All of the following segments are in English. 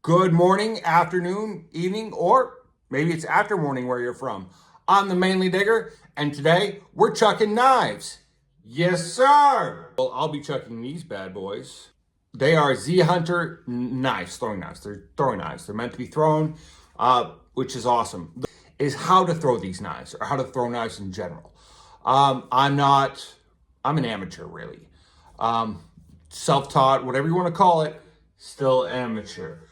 Good morning, afternoon, evening, or maybe it's after morning where you're from. I'm the Manly Digger, and today we're chucking knives. Yes, sir. Well, I'll be chucking these bad boys. They are Z Hunter knives, throwing knives. They're throwing knives. They're meant to be thrown, which is awesome. Is how to throw these knives, or how to throw knives in general. I'm an amateur, really. Self-taught, whatever you want to call it, still amateur.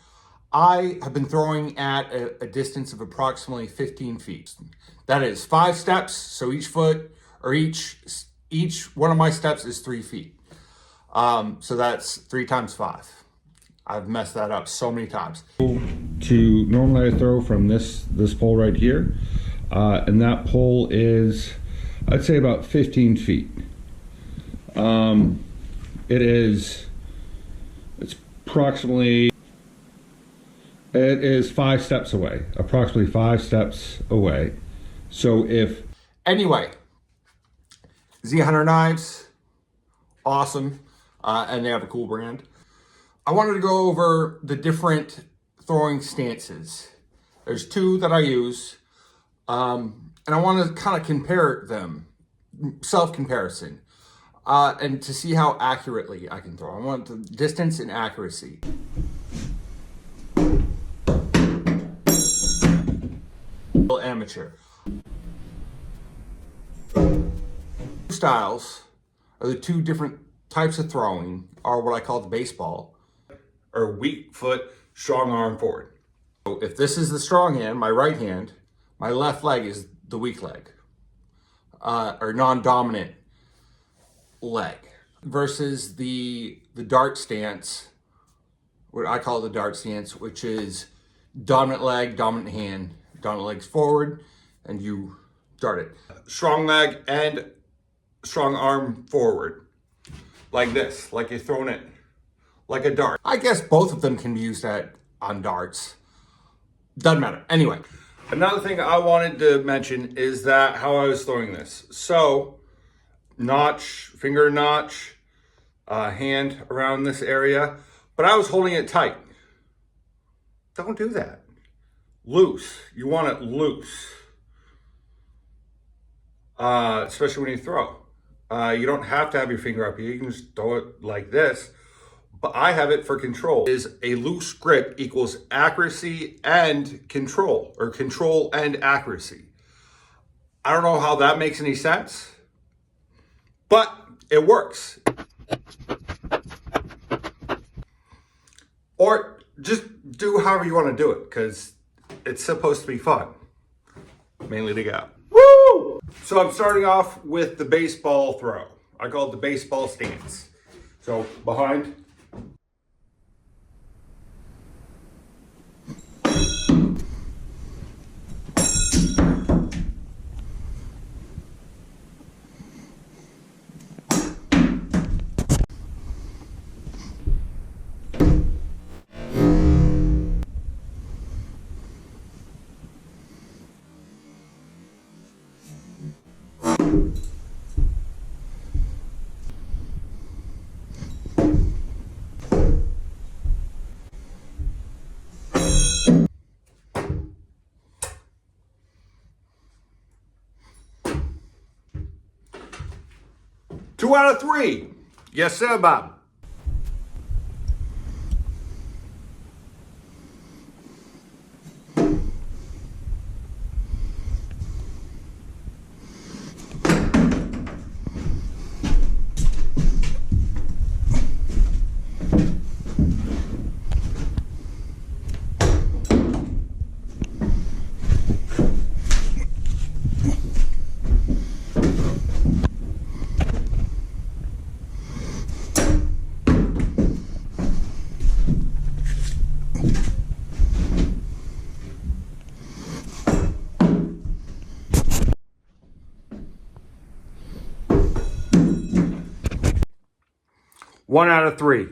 I have been throwing at a distance of approximately 15 feet. That is 5 steps, so each foot, or each one of my steps is 3 feet. So that's 3 times 5. I've messed that up so many times. To normally I throw from this pole right here, and that pole is, I'd say, about 15 feet. It is 5 steps away, approximately 5 steps away. So Anyway, Z Hunter knives, awesome, and they have a cool brand. I wanted to go over the different throwing stances. There's 2 that I use, and I want to kind of compare them, self-comparison, and to see how accurately I can throw. I want the distance and accuracy. Amateur. Styles are the 2 different types of throwing are what I call the baseball, or weak foot, strong arm forward. So if this is the strong hand, my right hand, my left leg is the weak leg, or non-dominant leg, versus the dart stance, what I call the dart stance, which is dominant leg, dominant hand, dominant legs forward, and you dart it. Strong leg and strong arm forward, like this, like you're throwing it like a dart. I guess both of them can be used on darts. Doesn't matter. Anyway, another thing I wanted to mention is that how I was throwing this. So, finger notch, hand around this area, but I was holding it tight. Don't do that. Loose. You want it loose, especially when you throw. You don't have to have your finger up here. You can just throw it like this. But I have it for control. Is a loose grip equals accuracy and control, or control and accuracy. I don't know how that makes any sense, but it works. Or just do however you want to do it, because it's supposed to be fun. Mainly to go. Woo! So I'm starting off with the baseball throw. I call it the baseball stance. So behind. Two out of 3. Yes, sir, Bob. One out of 3.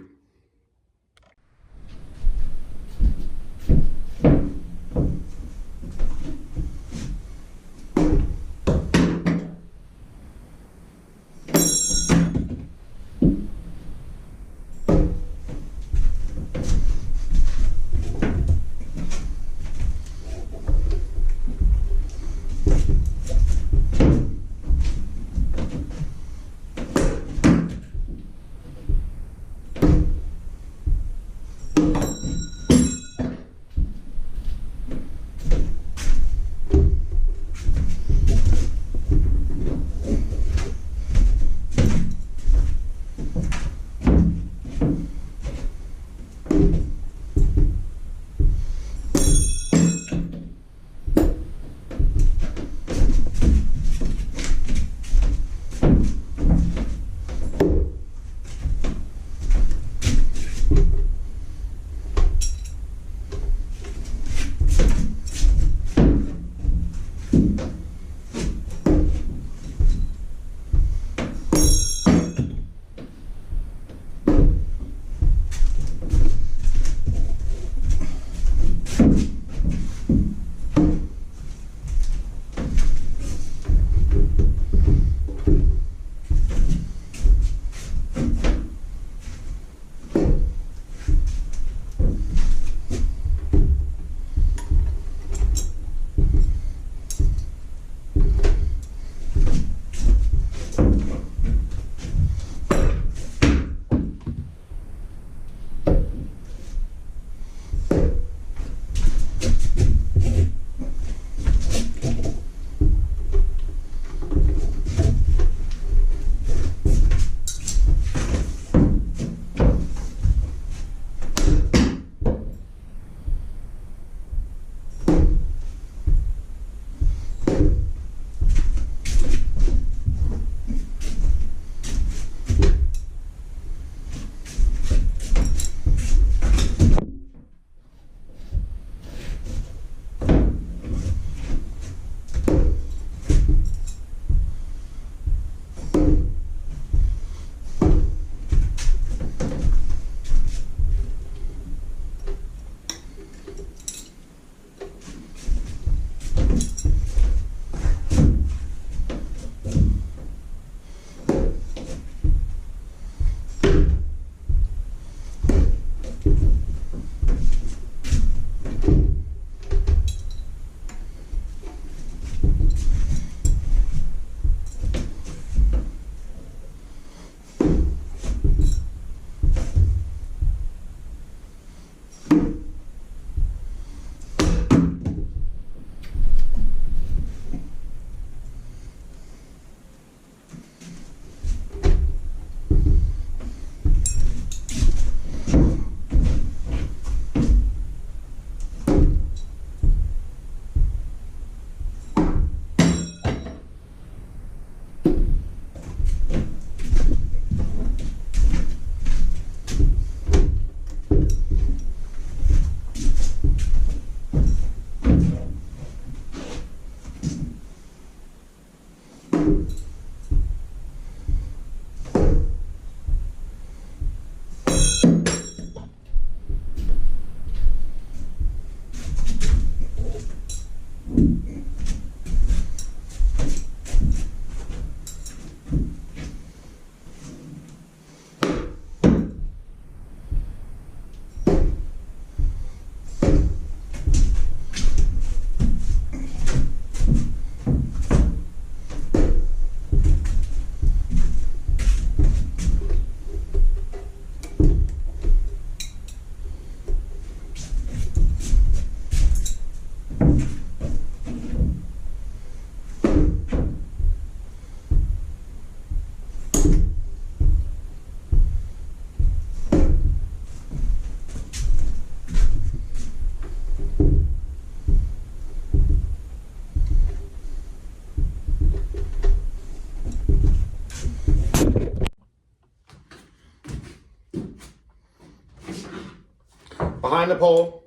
behind the pole.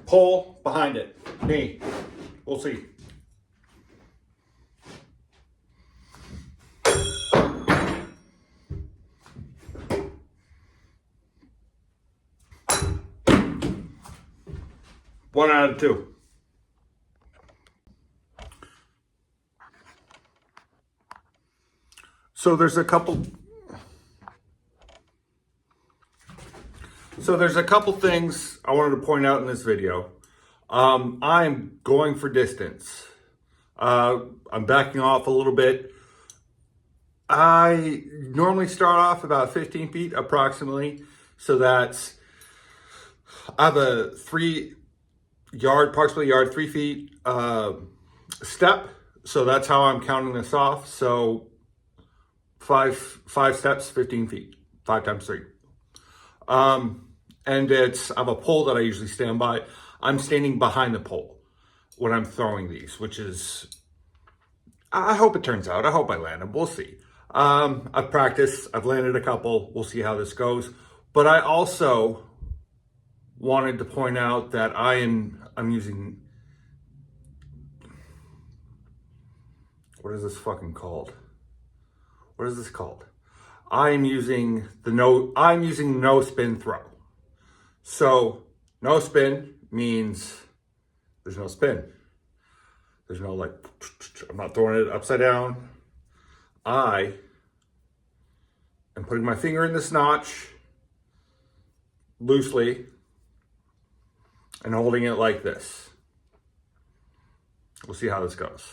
Pole behind it. Me. We'll see. One out of two. So there's a couple things I wanted to point out in this video. I'm going for distance. I'm backing off a little bit. I normally start off about 15 feet approximately. So that's, I have a 3 yard, approximately yard, 3 feet step. So that's how I'm counting this off. So five steps, 15 feet, 5 times 3. And I have a pole that I usually stand by. I'm standing behind the pole when I'm throwing these, which is, I hope it turns out. I hope I land them. We'll see. I've practiced. I've landed a couple. We'll see how this goes. But I also wanted to point out that I'm using, what is this fucking called? What is this called? I'm using no spin throw. So no spin means there's no spin. There's no like, I'm not throwing it upside down. I am putting my finger in this notch loosely and holding it like this. We'll see how this goes.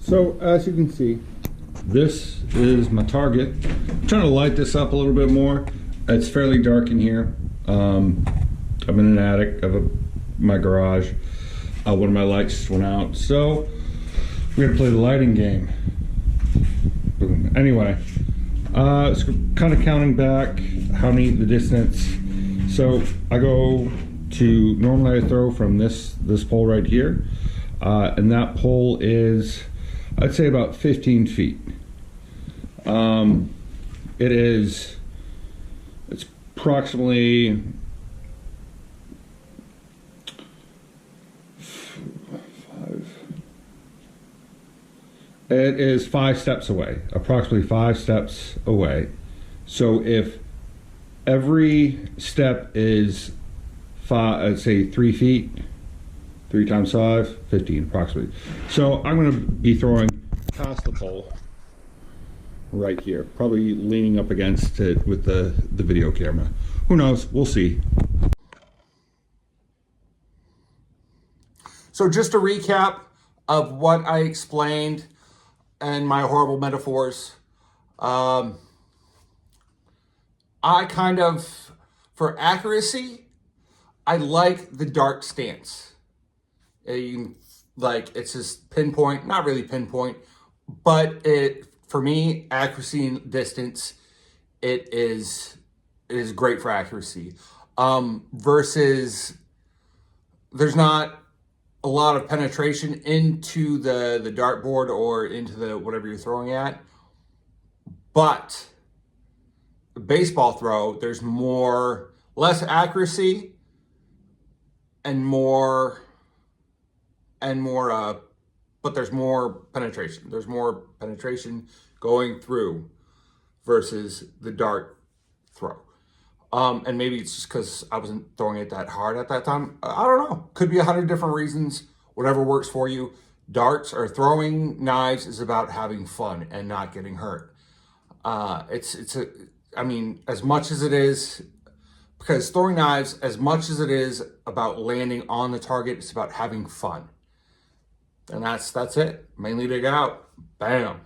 So as you can see, this is my target. I'm trying to light this up a little bit more. It's fairly dark in here. I'm in an attic of my garage. One of my lights just went out. So we're gonna play the lighting game. Boom. Anyway, it's kind of counting back how neat the distance. So I go to, normally I throw from this pole right here. And that pole is, I'd say about 15 feet. It's approximately 5 steps away, approximately 5 steps away. So if every step is I'd say 3 feet, 3 times 5, 15 approximately. So I'm going to be throwing across the pole right here, probably leaning up against it with the video camera. Who knows? We'll see. So just a recap of what I explained and my horrible metaphors. I kind of, for accuracy, I like the dart stance. It's just pinpoint, not really pinpoint, but for me, accuracy and distance, it is great for accuracy. Versus there's not a lot of penetration into the dartboard or into the whatever you're throwing at. But the baseball throw, there's less accuracy and more, but there's more penetration. There's more penetration going through versus the dart throw. And maybe it's just because I wasn't throwing it that hard at that time. I don't know. Could be 100 different reasons. Whatever works for you. Darts or throwing knives is about having fun and not getting hurt. As much as it is, because throwing knives, as much as it is about landing on the target, it's about having fun. And that's it. Mainly dig out. Bam.